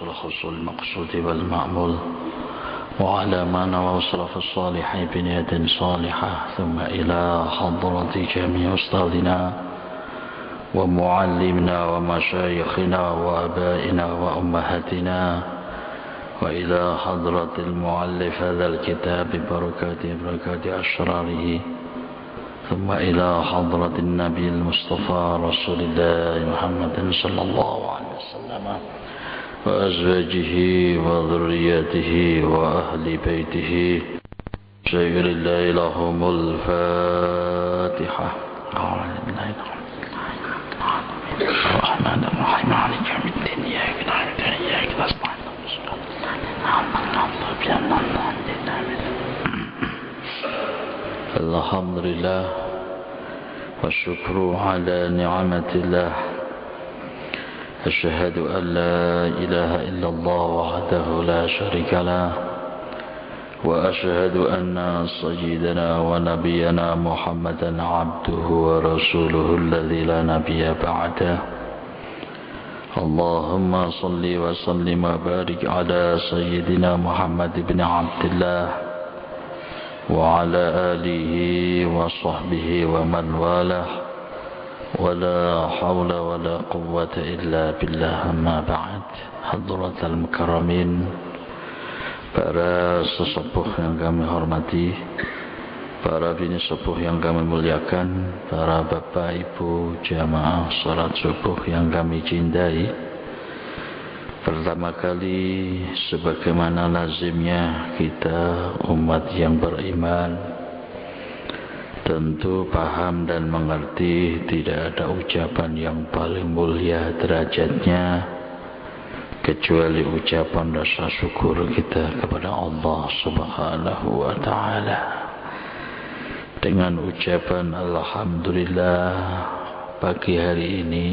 وصل حصول المقصود والمأمول وعلى ما نوى وصرف الصالح بنية صالحة ثم إلى حضرة جميع أستاذنا ومعلمنا ومشايخنا وآبائنا وأمهاتنا وإلى حضرة المؤلف هذا الكتاب بركات أشراره ثم إلى حضرة النبي المصطفى رسول الله محمد صلى الله عليه وسلم وأزواجه وذرياته وأهل بيته شير الله لهم الفاتحة الرحمن الرحيم مالك يوم الدين إياك نعبد وإياك نستعين Alhamdulillah wa syukru ala ni'matillah asyhadu an la ilaha illallah wahdahu la syarika lah wa asyhadu anna sayyidana wa nabiyyana Muhammadan abduhu wa rasuluhu alladzi la nabiyya ba'dah Allahumma salli wa sallim wa barik ala sayyidina Muhammad ibn Abdillah wa ala alihi wa sahbihi wa man walah wa la hawla wa la quwwata illa billah amma ba'd. Hadratal mukarramin, para sesepuh yang kami hormati, para bini sepuh yang kami muliakan, para bapak ibu jamaah salat subuh yang kami cintai. Pertama kali sebagaimana lazimnya kita umat yang beriman tentu paham dan mengerti tidak ada ucapan yang paling mulia derajatnya kecuali ucapan rasa syukur kita kepada Allah Subhanahu wa ta'ala. Dengan ucapan Alhamdulillah pagi hari ini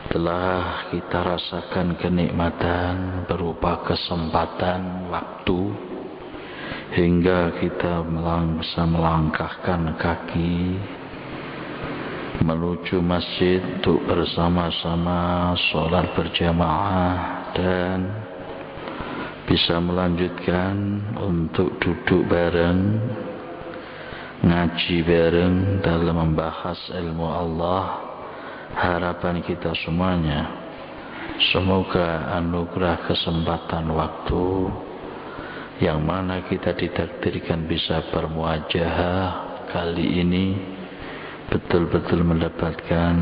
telah kita rasakan kenikmatan berupa kesempatan waktu hingga kita bisa melangkahkan kaki menuju masjid untuk bersama-sama sholat berjamaah dan bisa melanjutkan untuk duduk bareng, ngaji bareng dalam membahas ilmu Allah. Harapan kita semuanya, semoga anugerah kesempatan waktu yang mana kita ditakdirkan bisa bermuajahah kali ini betul-betul mendapatkan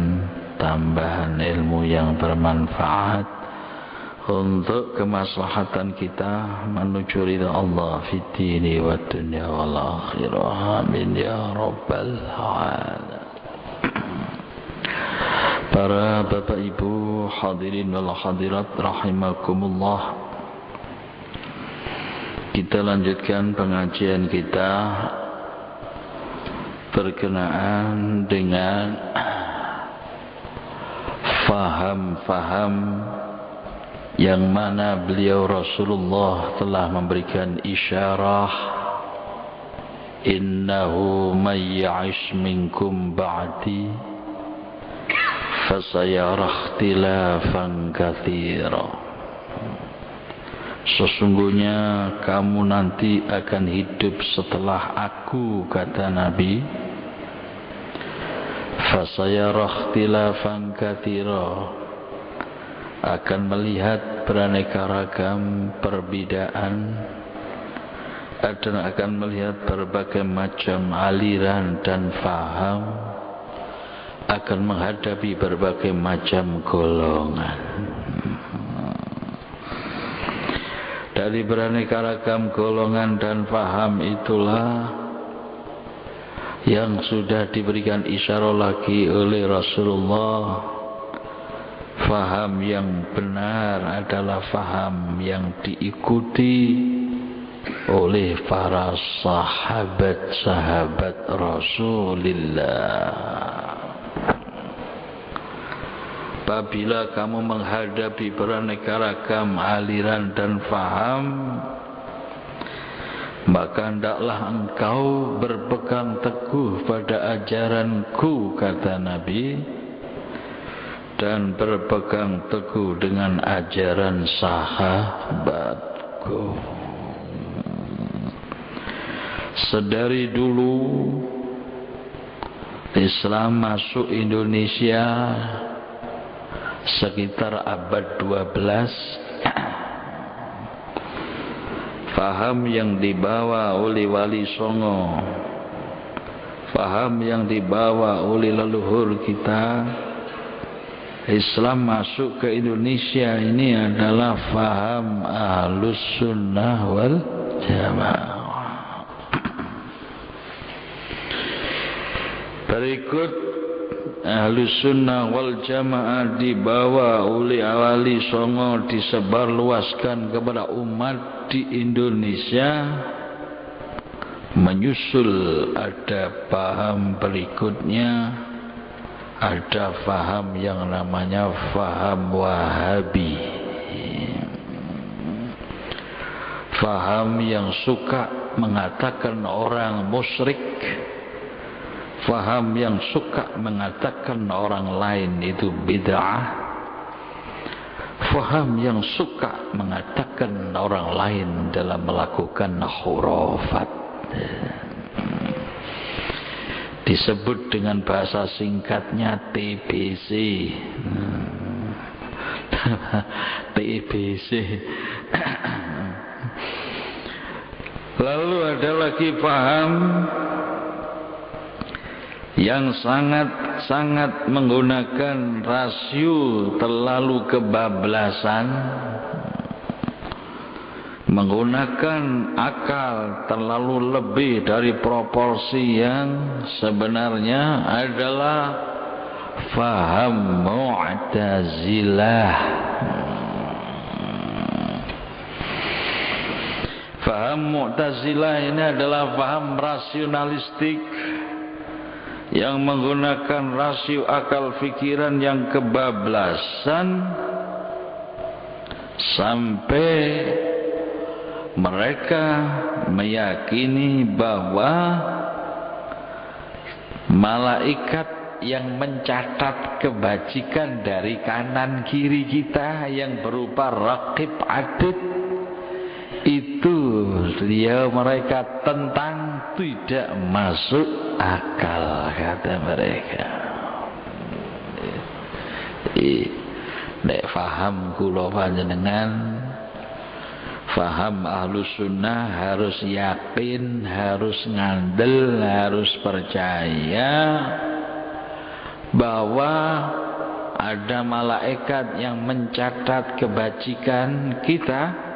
tambahan ilmu yang bermanfaat untuk kemaslahatan kita menuju ridha Allah fid dini wad dunya wal akhirah. Amin ya rabbal alamin. Para bapak ibu hadirin wal hadirat rahimakumullah, kita lanjutkan pengajian kita berkenaan dengan faham-faham yang mana beliau Rasulullah telah memberikan isyarah innahu may ya'ish minkum ba'di fasayara ikhtilafan katsira. Sesungguhnya kamu nanti akan hidup setelah aku, kata Nabi. Fasayara ikhtilafan katsira, akan melihat beraneka ragam perbedaan, dan akan melihat berbagai macam aliran dan faham, akan menghadapi berbagai macam golongan. Dari beraneka ragam golongan dan faham itulah yang sudah diberikan isyarat lagi oleh Rasulullah. Faham yang benar adalah faham yang diikuti oleh para sahabat-sahabat Rasulullah. Apabila kamu menghadapi beraneka ragam aliran dan faham, maka hendaklah engkau berpegang teguh pada ajaranku, kata Nabi, dan berpegang teguh dengan ajaran sahabatku. Sedari dulu Islam masuk Indonesia sekitar abad 12. Faham yang dibawa oleh Wali Songo, faham yang dibawa oleh leluhur kita, Islam masuk ke Indonesia ini adalah faham Ahlus Sunnah wal Jamaah. Berikut Ahlus Sunnah wal Jamaah dibawa oleh Wali Songo, disebarluaskan kepada umat di Indonesia. Menyusul ada paham berikutnya, ada faham yang namanya faham Wahabi, faham yang suka mengatakan orang musyrik, faham yang suka mengatakan orang lain itu bid'ah, faham yang suka mengatakan orang lain dalam melakukan khurafat. Disebut dengan bahasa singkatnya TBC. TBC. Lalu ada lagi paham yang sangat menggunakan rasio terlalu kebablasan, menggunakan akal terlalu lebih dari proporsi yang sebenarnya, adalah faham Mu'tazilah. Faham Mu'tazilah ini adalah faham rasionalistik yang menggunakan rasio akal fikiran yang kebablasan, sampai mereka meyakini bahwa malaikat yang mencatat kebajikan dari kanan kiri kita yang berupa raqib atid itu mereka tentang tidak masuk akal, kata mereka. Nek faham kula panjenengan, faham Ahlus Sunnah harus yakin, harus ngandel, harus percaya bahwa ada malaikat yang mencatat kebajikan kita,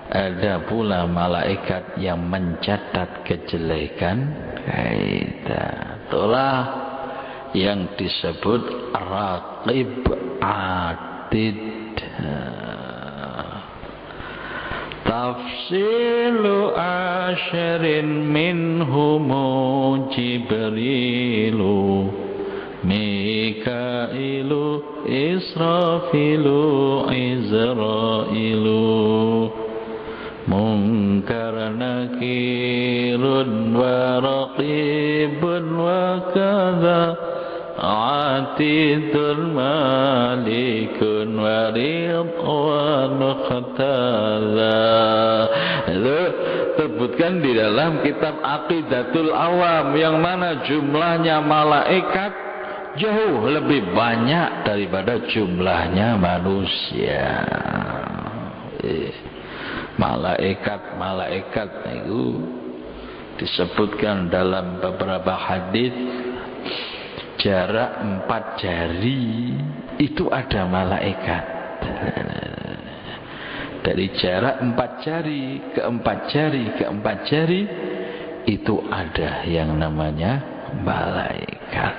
ada pula malaikat yang mencatat kejelekan kita. Itulah yang disebut raqib atid. Tafsilu asyarin minhumu Jibrilu Mikailu Israfilu Izrailu Munkar nakirun wa raqibun wa kadha atidun malikun wa ridwan khatala. Itu terbutkan di dalam kitab Aqidatul Awam, yang mana jumlahnya malaikat jauh lebih banyak daripada jumlahnya manusia. Malaikat itu disebutkan dalam beberapa hadis, jarak 4 jari itu ada malaikat. Dari jarak 4 jari ke 4 jari ke 4 jari itu ada yang namanya malaikat.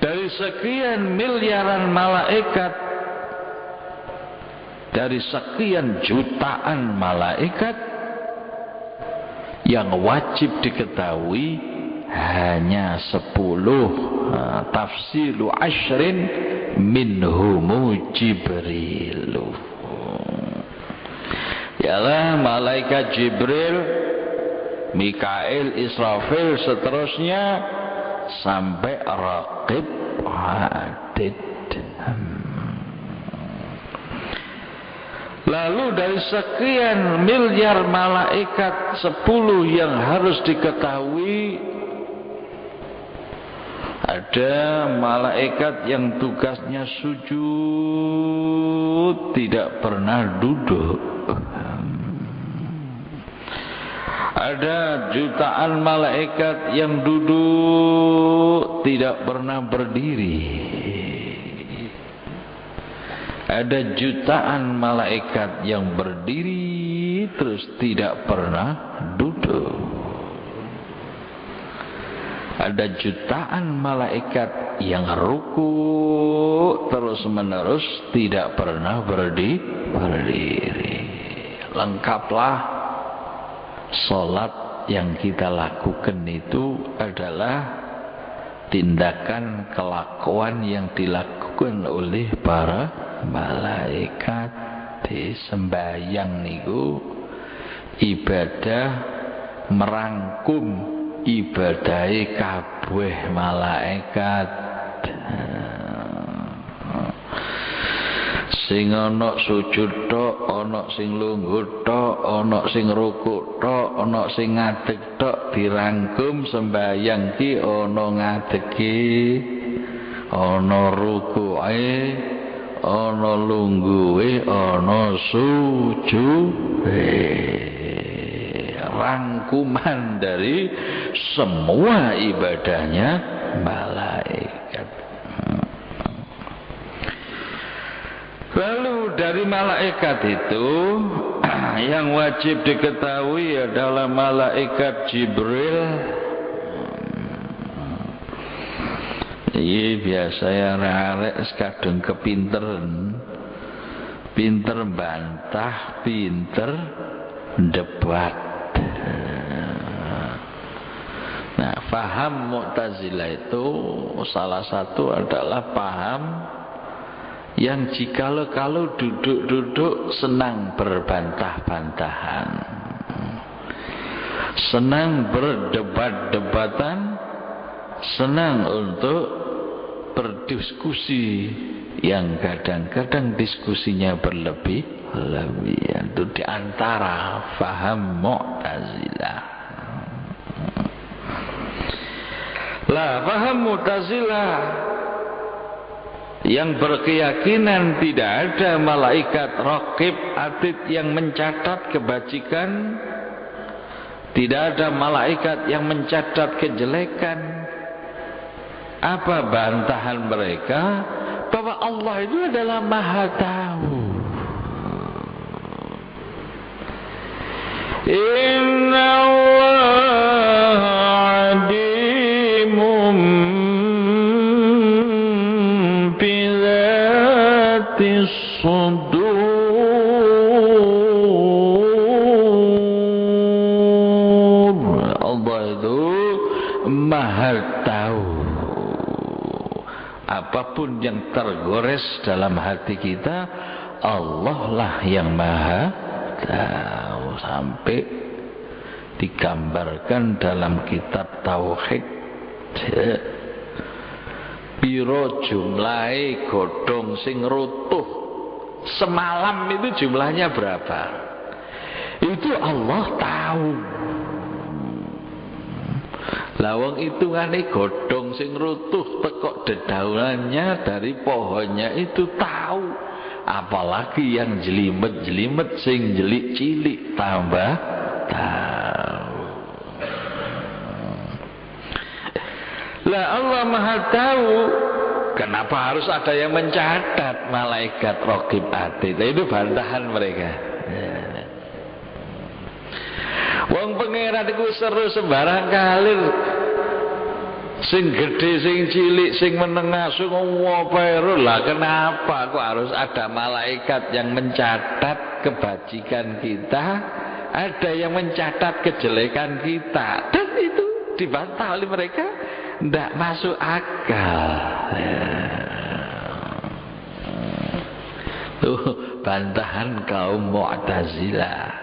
Dari sekian miliaran malaikat, dari sekian jutaan malaikat, yang wajib diketahui hanya 10. Tafsilu asyrin minhumu Jibrilu, ialah malaikat Jibril, Mikail, Israfil, seterusnya sampai raqib atid. Lalu dari sekian miliar malaikat 10 yang harus diketahui, ada malaikat yang tugasnya sujud, tidak pernah duduk. Ada jutaan malaikat yang duduk, tidak pernah berdiri. Ada jutaan malaikat yang berdiri terus tidak pernah duduk. Ada jutaan malaikat yang ruku terus menerus tidak pernah berdiri. Lengkaplah salat yang kita lakukan itu adalah tindakan kelakuan yang dilakukan oleh para malaikat. Di sembahyang niku ibadah merangkum ibadahe kabeh malaikat. Sing ana sujud tok, ana sing lungguh tok, ana sing rukuk tok, ana sing ngadeg tok, dirangkum sembahyang ki ana ngadege, ana rukuke, ana lungguhe, ana sujude. Rangkuman dari semua ibadahnya malaikat. Lalu dari malaikat itu yang wajib diketahui adalah malaikat Jibril. Iya biasa ya arek kadung kepinteran, pinter bantah, pinter debat. Nah, paham Mu'tazilah itu salah satu adalah paham yang jikalau duduk-duduk senang berbantah-bantahan, senang berdebat-debatan, senang untuk berdiskusi yang kadang-kadang diskusinya berlebih-lebihan. Itu diantara faham Mu'tazilah. Lah faham Mu'tazilah yang berkeyakinan tidak ada malaikat raqib atid yang mencatat kebajikan, tidak ada malaikat yang mencatat kejelekan. Apa bantahan mereka? Bahwa Allah itu adalah Maha Tahu. Inna Allah alimun bizatis sudur. Allah itu Maha Tahu. Apapun yang tergores dalam hati kita, Allah lah yang Maha Tahu. Sampai digambarkan dalam kitab Tauhid, piro jumlahe godhong sing rutuh semalam itu jumlahnya berapa? Itu Allah tahu. Lawang hitungane godhong sing rutuh tekok dedaulannya dari pohonnya itu tahu. Apalagi yang jelimet-jelimet sing jelik cilik tambah tahu. Lah Allah Maha tahu. Kenapa harus ada yang mencatat malaikat raqib atid? Itu bantahan mereka. Wong pangeran iku seru sembarang kalir. Sing gede, sing cilik, sing menengah, sing wae lah. Kenapa kok harus ada malaikat yang mencatat kebajikan kita, ada yang mencatat kejelekan kita? Dan itu dibantah oleh mereka, tidak masuk akal. Tuh bantahan kaum Mu'tazilah.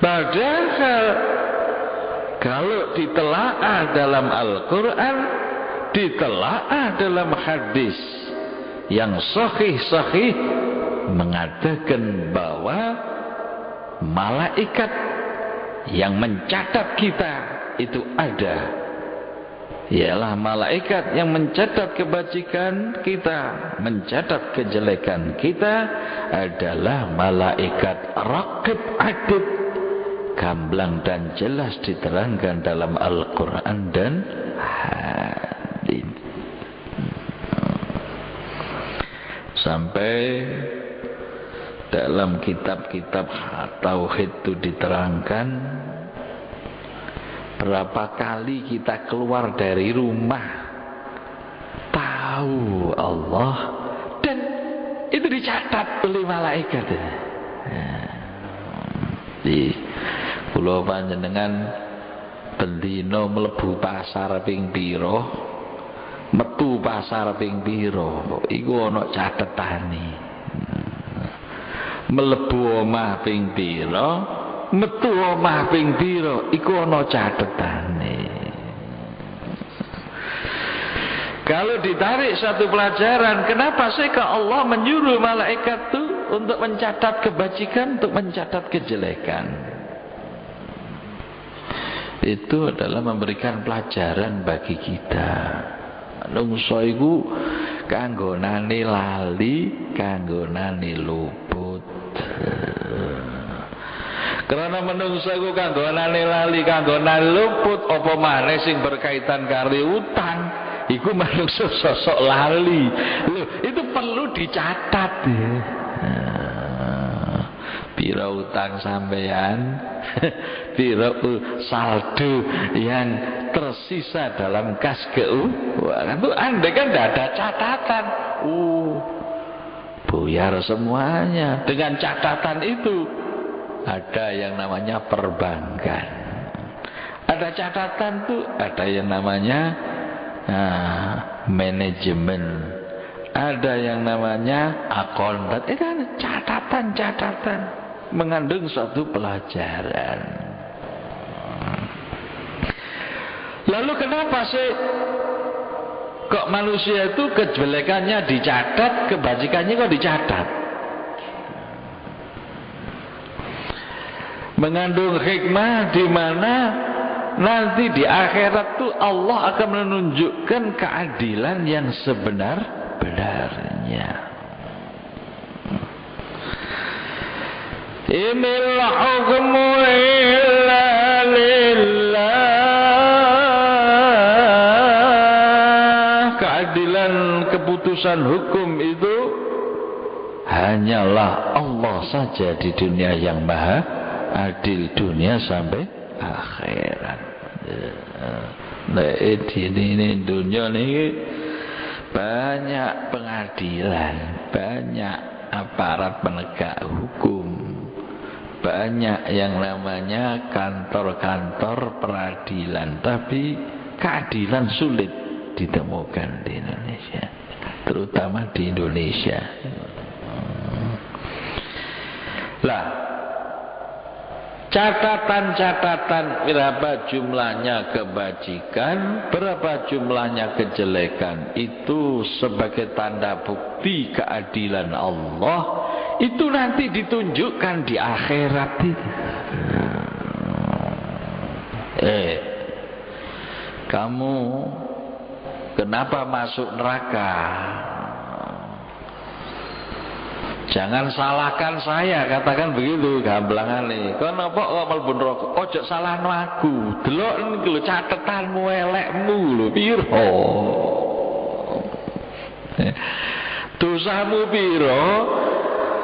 Padahal Kalau ditelaah dalam Al-Quran, ditelaah dalam hadis yang sahih-sahih, mengatakan bahwa malaikat yang mencatat kita itu ada. Ialah malaikat yang mencatat kebajikan kita, mencatat kejelekan kita, adalah malaikat Raqib Atid. Gamblang dan jelas diterangkan dalam Al-Quran dan hadis. Sampai dalam kitab-kitab tauhid itu diterangkan, berapa kali kita keluar dari rumah tahu Allah, dan itu dicatat oleh malaikat. Di kula panjenengan bendina mlebu pasar ping pira, metu pasar ping pira, iku ana catetane. Mlebu omah ping pira, metu omah ping pira, iku ana catetane. Kalau ditarik satu pelajaran, kenapa sih Allah menyuruh malaikat itu untuk mencatat kebajikan, untuk mencatat kejelekan? Itu adalah memberikan pelajaran bagi kita. Nungso iku kanggonane lali, kanggonane luput. Karena menungso iku kanggonane lali, kanggonane luput, apa maneh sing berkaitan karo utang, iku manungso sosok lali. Loh, itu perlu dicatat ya. Pira utang sampean, pira saldo yang tersisa dalam kas keuangan itu, andai kan tidak ada catatan, buyar semuanya. Dengan catatan itu ada yang namanya perbankan, ada catatan tuh, ada yang namanya manajemen, ada yang namanya akuntan. Itu kan catatan-catatan mengandung suatu pelajaran. Lalu kenapa sih kok manusia itu kejelekannya dicatat, kebajikannya kok dicatat? Mengandung hikmah di mana nanti di akhirat tuh Allah akan menunjukkan keadilan yang sebenar-benarnya. Inil hukmu illa lillah. Keadilan keputusan hukum itu hanyalah Allah saja di dunia yang maha adil, dunia sampai akhirat. Nah, ini dunia ini banyak pengadilan, banyak aparat penegak hukum, banyak yang namanya kantor-kantor peradilan, tapi keadilan sulit ditemukan di Indonesia, terutama di Indonesia. Lah, catatan-catatan berapa jumlahnya kebajikan, berapa jumlahnya kejelekan, itu sebagai tanda bukti keadilan Allah, itu nanti ditunjukkan di akhirat itu. Kamu kenapa masuk neraka? Jangan salahkan saya, katakan begitu gamblangane. Kenapa kok mlebu neraka? Ojo salahno aku. Delok iki lho catetanmu elekmu lho piro. Dosamu piro?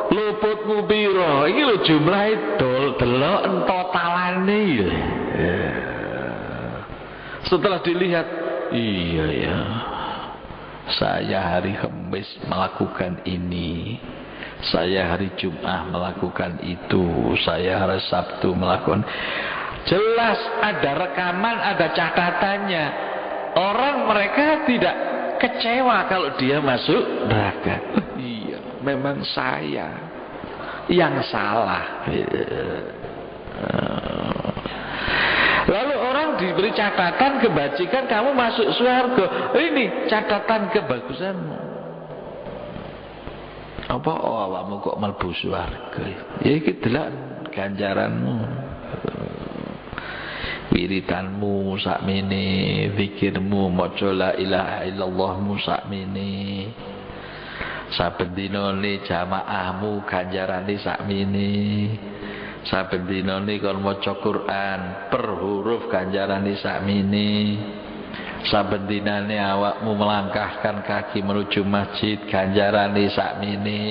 Luputmu piro? Iki lho jumlahe delok totalane. Setelah dilihat, iya ya, saya hari Kamis melakukan ini, saya hari Jumat melakukan itu, saya hari Sabtu melakukan. Jelas ada rekaman, ada catatannya. Orang mereka tidak kecewa kalau dia masuk neraka. Iya, memang saya yang salah. Lalu orang diberi catatan kebajikan kamu masuk surga. Ini catatan kebagusanmu. Apa awakmu kok mlebu surga? Ya iki delok ganjaranmu. Wiridanmu sakmene, zikirmu, maca la ilaha illallahmu sakmene. Saben dinane jamaahmu ganjarane sakmene. Saben dinane kon maca Quran per huruf ganjarane sakmene. Saben dinane awakmu melangkahkan kaki menuju masjid ganjarane sakmene.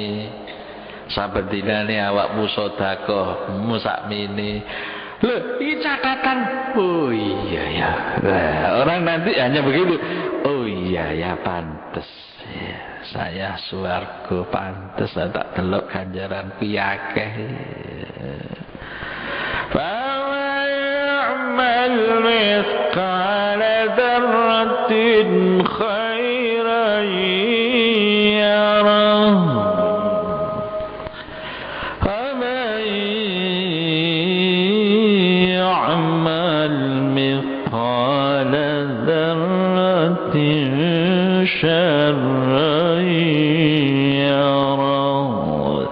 Saben dinane awakmu sedekah sakmene. Loh, ini catatan. Oh iya ya. Nah, orang nanti hanya begitu. Oh iya ya, pantes ya. Saya swarga pantes tak delok ganjaranku akeh. Fa ya'mal mithqala dzarratin khairan yarah. Fa man ya'mal mithqala dzarratin syarran yarah.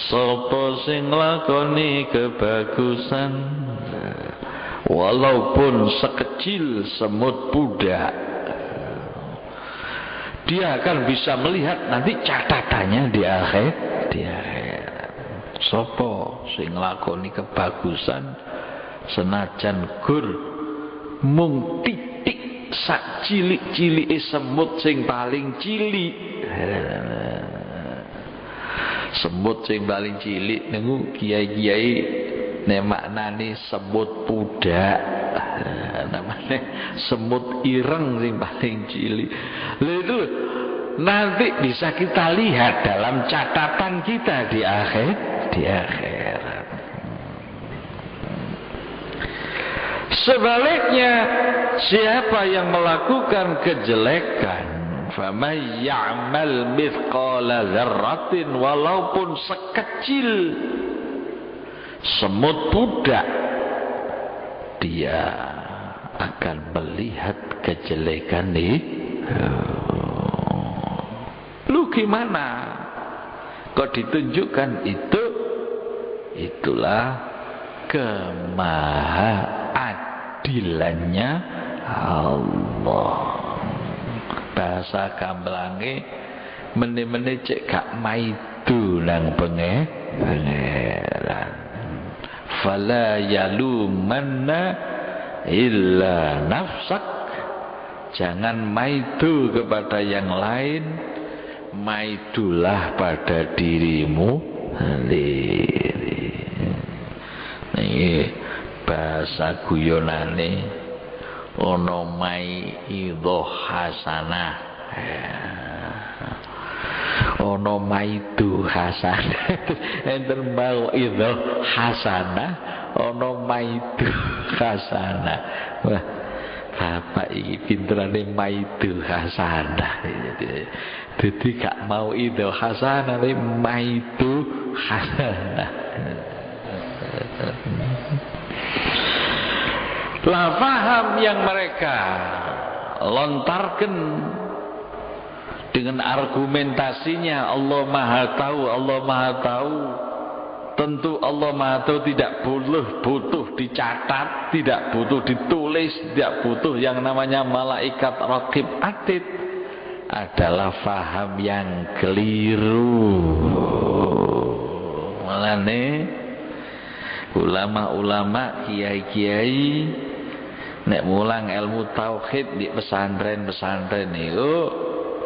Sapa sing nglakoni kebagusan walaupun sekecil semut budak, dia akan bisa melihat nanti catatannya di akhir. Sapa sing nglakoni kebagusan senajan gur mung titik sak cilik-cilike semut sing paling cilik. Semut sing paling cilik niku kiai-kiai nek maknane semut budak, namanya semut ireng sing paling cilik. Lha itu nanti bisa kita lihat dalam catatan kita di akhirat. Sebaliknya, siapa yang melakukan kejelekan, faman ya'mal mithqala dzarratin, walaupun sekecil semut budak, dia akan melihat kejelekan ini. Lu gimana? Kok ditunjukkan itulah kemahaadilannya Allah. Bahasa gamplange mene-mene cek gak maidu nang pangeran. Fala yalumanna illa nafsak. Jangan maidu kepada yang lain, maidulah pada dirimu sendiri. Ini bahasa guyonane ono mai idho hasanah, ono maidu hasanah. Enten mau idho hasanah, ono maidu hasanah. Wah, bapak iki pinterane maidu hasanah. Jadi gak mau idho hasanah, tapi maidu hasanah. Lah paham yang mereka lontarkan dengan argumentasinya Allah Maha Tahu, Allah Maha Tahu. Tentu Allah Maha Tahu tidak butuh dicatat, tidak butuh ditulis, tidak butuh yang namanya malaikat raqib atid. Adalah faham yang keliru. Malane ulama-ulama, kiai-kiai nek mulang ilmu tauhid di pesantren-pesantren niku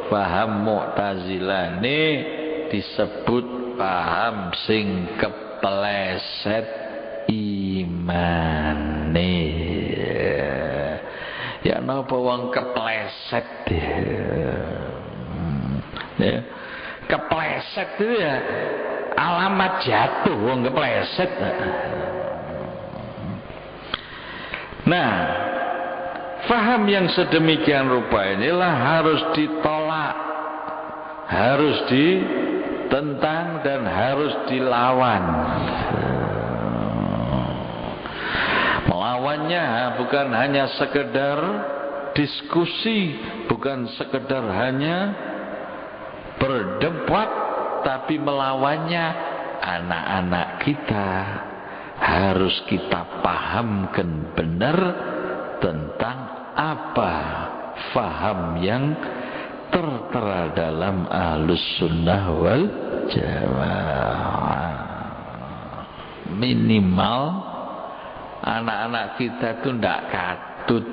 paham Mu'tazilane disebut paham sing kepleset imane. Ya napa wong kepleset ya. Kepleset itu ya alamat jatuh wong kepleset. Nah, faham yang sedemikian rupa inilah harus ditolak, harus ditentang dan harus dilawan. Melawan melawannya bukan hanya sekedar diskusi, bukan sekedar hanya berdebat, tapi melawannya anak-anak kita harus kita pahamkan benar tentang apa faham yang tertera dalam Ahlus Sunnah wal Jamaah. Minimal anak-anak kita itu tidak katut.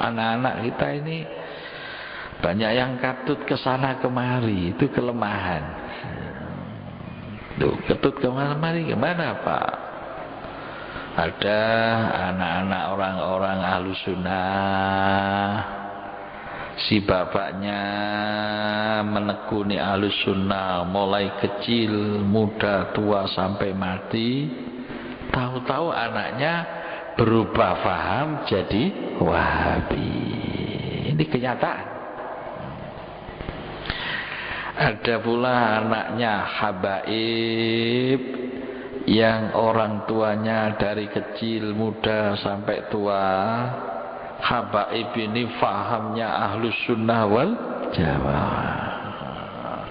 Anak-anak kita ini banyak yang katut kesana kemari, itu kelemahan. Tuh, ketut kemana-mari gimana Pak? Ada anak-anak orang-orang Ahlus Sunnah, si bapaknya menekuni Ahlus Sunnah mulai kecil, muda, tua sampai mati. Tahu-tahu anaknya berubah faham jadi Wahabi. Ini kenyataan. Ada pula anaknya habaib yang orang tuanya dari kecil, muda sampai tua. Habaib ini fahamnya Ahlus Sunnah wal Jamaah.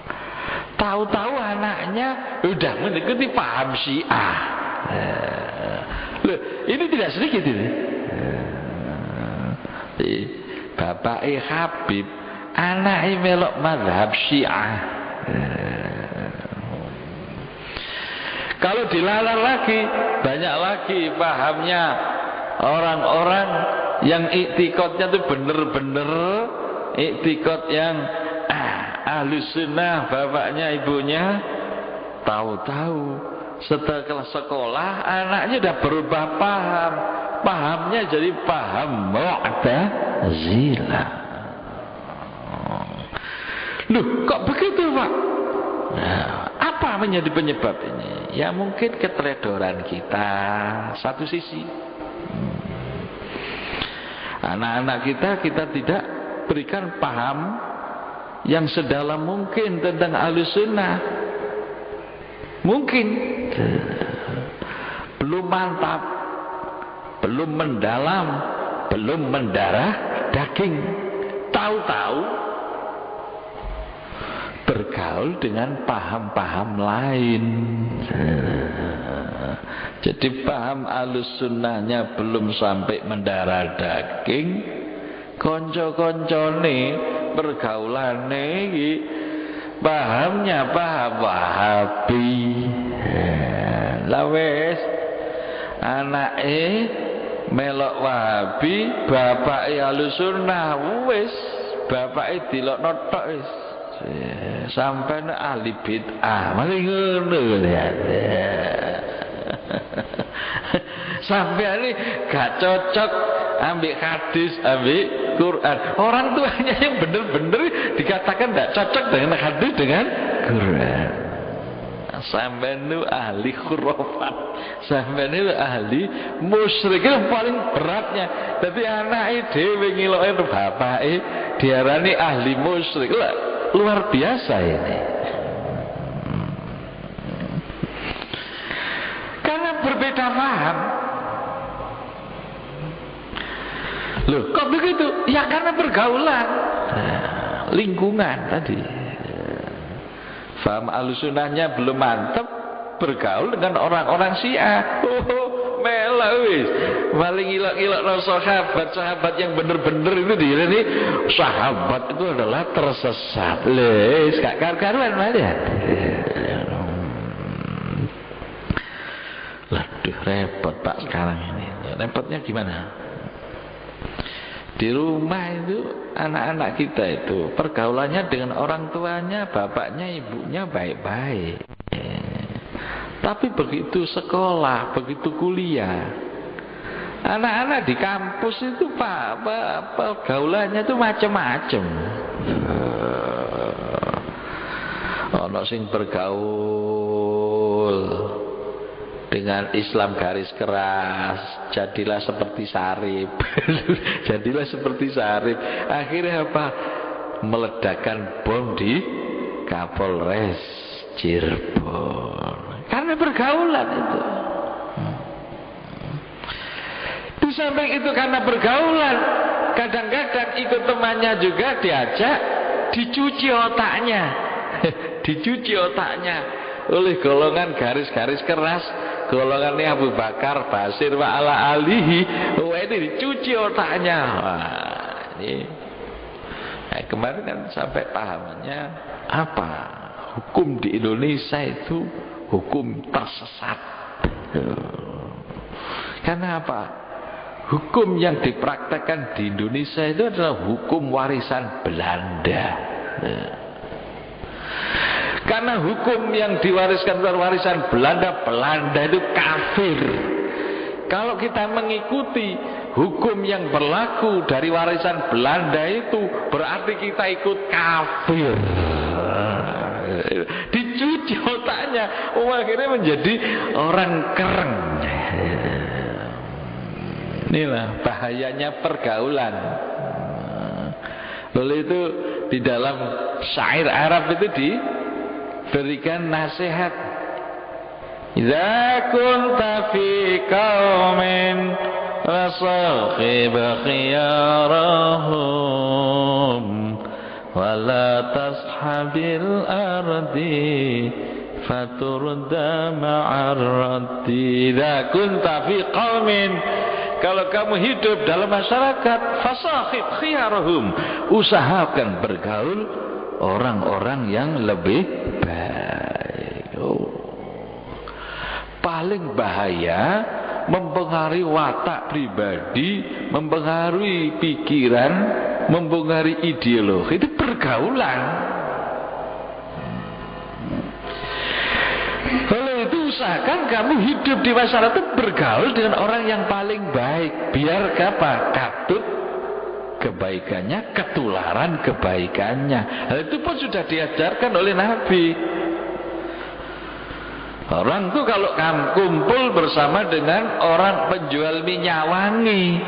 Tahu-tahu anaknya udah mengikuti paham Syiah. Loh, ini tidak sedikit ini. Bapak Habib, anaknya melok mazhab Syiah. Kalau dilarang lagi, banyak lagi pahamnya orang-orang yang iktikadnya itu benar-benar iktikad yang Ahlus Sunnah, bapaknya ibunya. Tahu-tahu setelah sekolah anaknya udah berubah paham. Pahamnya jadi paham Mu'tazilah. Loh, kok begitu Pak? Nah, apa menjadi penyebab ini? Ya mungkin keteledoran kita satu sisi. Anak-anak kita tidak berikan paham yang sedalam mungkin tentang Ahlus Sunnah. Mungkin belum mantap, belum mendalam, belum mendarah daging. Tahu-tahu bergaul dengan paham-paham lain. Jadi paham Ahlus Sunnahnya belum sampai mendarah daging, konco-koncone pergaulane iki pahamnya paham Wahabi. Lah wis anake melok Wahabi, bapake Ahlus Sunnah, wis bapake dilokno tok wis. Sampai ahli bid'ah, mari ngono ya. Sampai ini gak cocok ambil hadis, ambil Quran. Orang tuanya yang benar-benar dikatakan gak cocok dengan hadis dengan Quran. Sampai itu ahli khurafat, sampai itu ahli musyrik. Itu paling beratnya. Tapi anaknya dhewe ngiloke bapake diarani ahli musyrik. Luar biasa ini. Karena berbeda paham. Loh, kok begitu? Ya karena pergaulan, lingkungan tadi. Faham Ahlus Sunnahnya belum mantap, bergaul dengan orang-orang Syiah. Melawis paling ilok-ilok no sahabat yang benar-benar itu ini sahabat itu adalah tersesat. Les gak karuan aja. Waduh repot Pak sekarang ini. Repotnya gimana? Di rumah itu anak-anak kita itu pergaulannya dengan orang tuanya, bapaknya, ibunya baik-baik. Tapi begitu sekolah, begitu kuliah, anak-anak di kampus itu pergaulannya itu macam-macam. Ono sing bergaul dengan Islam garis keras, jadilah seperti Sarip. Jadilah seperti Sarip. Akhirnya apa? Meledakkan bom di Kapolres Cirebon. Karena pergaulan itu. Di samping itu karena pergaulan, kadang-kadang ikut temannya juga diajak dicuci otaknya. Dicuci otaknya oleh golongan garis-garis keras, golongannya Abu Bakar, Basir wa ala alihi. Wah, ini dicuci otaknya. Wah, ini kemarin kan sampai pahamannya apa? Hukum di Indonesia itu hukum tersesat. Karena apa? Hukum yang dipraktekkan di Indonesia itu adalah hukum warisan Belanda. Karena hukum yang diwariskan warisan Belanda, Belanda itu kafir. Kalau kita mengikuti hukum yang berlaku dari warisan Belanda itu, berarti kita ikut kafir. Dicuci otaknya, akhirnya menjadi orang kereng. Inilah bahayanya pergaulan. Lalu itu di dalam syair Arab itu diberikan nasihat. Idza kunta fi qaumin fasahib khiyarahum wa la tashabil ardi faturda ma'ar raddi. Idza kunta fi qaumin, kalau kamu hidup dalam masyarakat, fasahib khiyarahum, usahakan bergaul orang-orang yang lebih baik. Paling bahaya mempengaruhi watak pribadi, mempengaruhi pikiran, mempengaruhi ideologi, itu pergaulan. Oleh itu usahakan kamu hidup di masyarakat bergaul dengan orang yang paling baik, biar apa? Katut kebaikannya, ketularan kebaikannya. Hal itu pun sudah diajarkan oleh Nabi. Orang tuh kalau kamu kumpul bersama dengan orang penjual minyak wangi,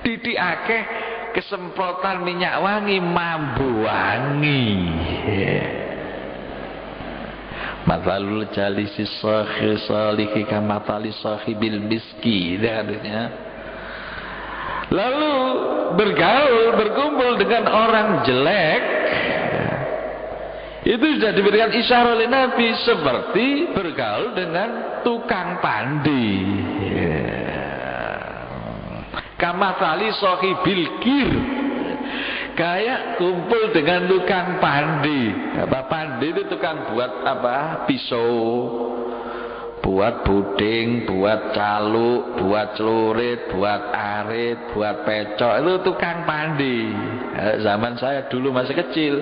titik akeh kesemprotan minyak wangi, mambu wangi. Mathalul jalisi sahih salihi kamatali sahibil miski, artinya. Lalu bergaul, berkumpul dengan orang jelek, itu sudah diberikan isyarat oleh Nabi, seperti bergaul dengan tukang pandi. Kamatali sahibil kir, kayak kumpul dengan tukang pandi. Apa pandi itu? Tukang buat apa? Pisau, buat puding, buat caluk, buat celurit, buat arit, buat pecok. Itu tukang pandi. Zaman saya dulu masih kecil,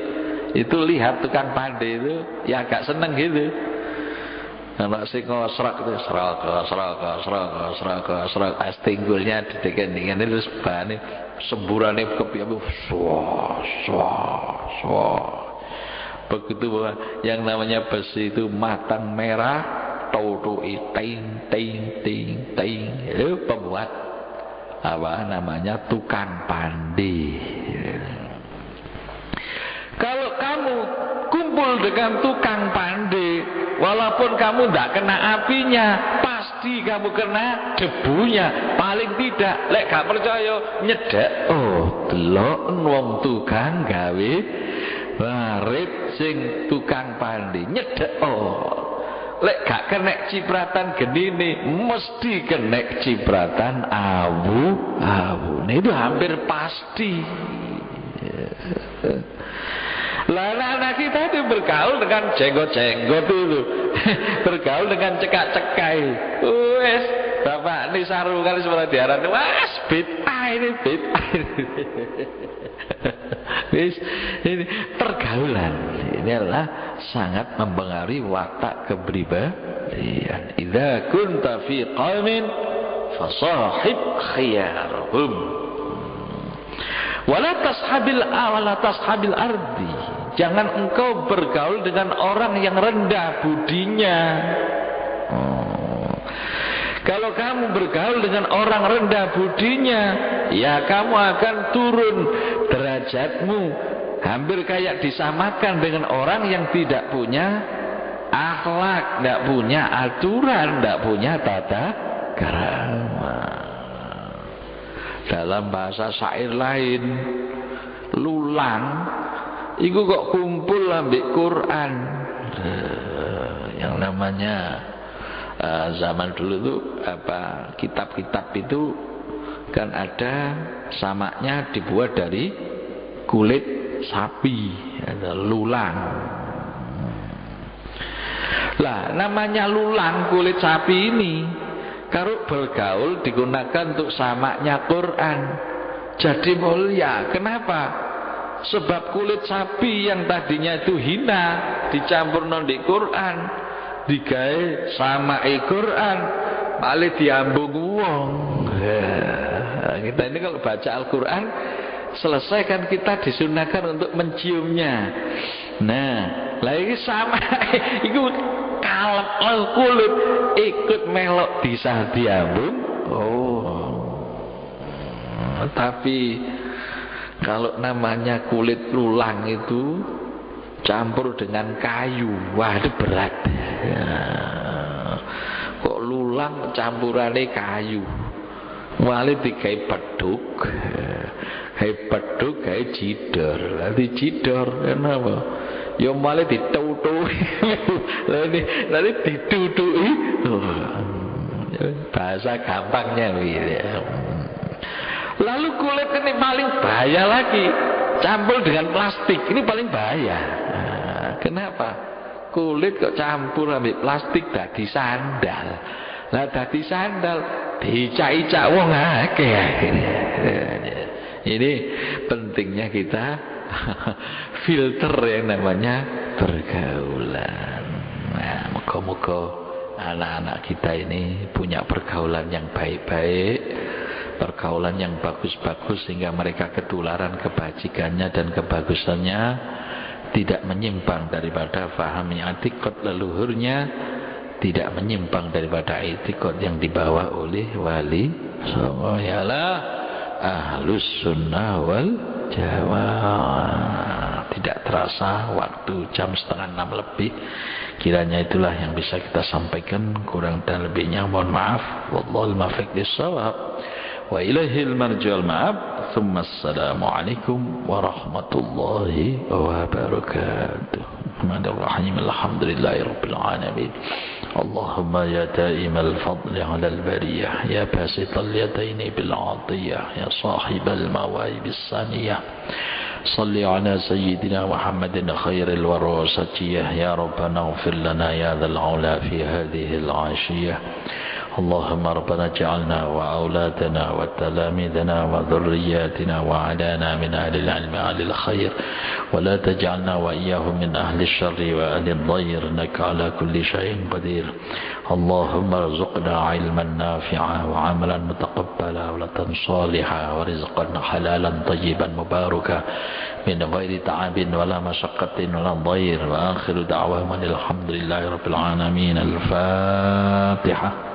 itu lihat tukang pandi itu ya agak seneng gitu. Anak sing ngosrak itu srok astinggulnya dideken-deken terus bane semburane kepiye begitu bahwa yang namanya besi itu matang merah, tautu'i ting ting ting ting, itu pembuat apa namanya tukang pandi. Kalau kamu kumpul dengan tukang pandi, walaupun kamu tidak kena apinya, pasti kamu kena debunya. Paling tidak, lek gak percaya nyedek, oh delok wong tukang gawe warit sing tukang pandi nyedek, oh lek gak kena cipratan genine, mesti kena cipratan abu-abu. Nah, itu hampir pasti. Lah anak kita itu bergaul dengan jenggot-jenggot itu, bergaul dengan cekak-cekai. Wes, bapak ini saru kali sebenarnya diaran, wes bid'ah ini bid'ah. Wes, ini pergaulan. Ini adalah sangat mempengaruhi watak kepribadian. Idza kunta fi qaumin fasahib khiyarhum. Wala tashabil ardi. Jangan engkau bergaul dengan orang yang rendah budinya. Kalau kamu bergaul dengan orang rendah budinya, ya kamu akan turun derajatmu, hampir kayak disamakan dengan orang yang tidak punya akhlak, tidak punya aturan, tidak punya tata Karama. Dalam bahasa syair lain, lulang iku kok kumpul ambek Quran. Yang namanya zaman dulu tuh kitab-kitab itu kan ada samaknya dibuat dari kulit sapi, ada lulang. Lah namanya lulang kulit sapi ini karo bergaul digunakan untuk samaknya Quran. Jadi mulia. Kenapa? Sebab kulit sapi yang tadinya itu hina dicampur di Quran, digawe sama Quran, malah diambung wong. Kita ini kalau baca Al-Quran selesai kan kita disunahkan untuk menciumnya. Nah, lagi sama itu kalep kulit ikut melok bisa diambung. Tapi kalau namanya kulit lulang itu campur dengan kayu, wah itu berat. Kok lulang campurannya kayu, malah digawe peduk, kayak jidor. Nanti jidor kenapa? Ya malah ditutuhi, lalu ditutuhi. Bahasa gampangnya gitu. Lalu kulit ini paling bahaya lagi, campur dengan plastik, ini paling bahaya. Kenapa? Kulit kok campur ambil plastik dadi sandal. Lah dadi sandal dicak-icak wong akeh akhirnya. Ini pentingnya kita filter yang namanya pergaulan. Nah, moga-moga anak-anak kita ini punya pergaulan yang baik-baik, pergaulan yang bagus-bagus, sehingga mereka ketularan kebajikannya dan kebagusannya, tidak menyimpang daripada faham i'tiqad leluhurnya, tidak menyimpang daripada i'tiqad yang dibawa oleh wali songo. Yalah Ahlus Sunnah wal Jamaah. Tidak terasa waktu jam 5:30 lebih. Kiranya itulah yang bisa kita sampaikan, kurang dan lebihnya mohon maaf. Wallahul muwaffiq lis-shawab. Wa ilaihil marji'ul ma'ab. Tsumma assalamu alaikum warahmatullahi wabarakatuh. Bismillahirrahmanirrahim. Alhamdulillahirabbil alamin. Allahumma ya da'imal fadli 'alal bariyah, ya basital yadaini bil 'atiyah, ya sahibal mawahibis saniyah. Salli ala sayyidina Muhammadin khairil wara sajiyah. Ya Rabbana ighfir lana ya dzal 'ula fi hadhihi al-'ashiyah. اللهم ربنا اجعلنا وأولادنا وتلاميذنا وذرياتنا وعلانا من أهل العلم أهل الخير، ولا تجعلنا وإياهم من أهل الشر وأهل الضير، إنك على كل شيء قدير. اللهم ارزقنا علما نافعا وعملا متقبلا ولدا صالحا ورزقا حلالا طيبا مباركا من غير تعب ولا مشقة ولا ضير. وآخر دعوانا الحمد لله رب العالمين. الفاتحة.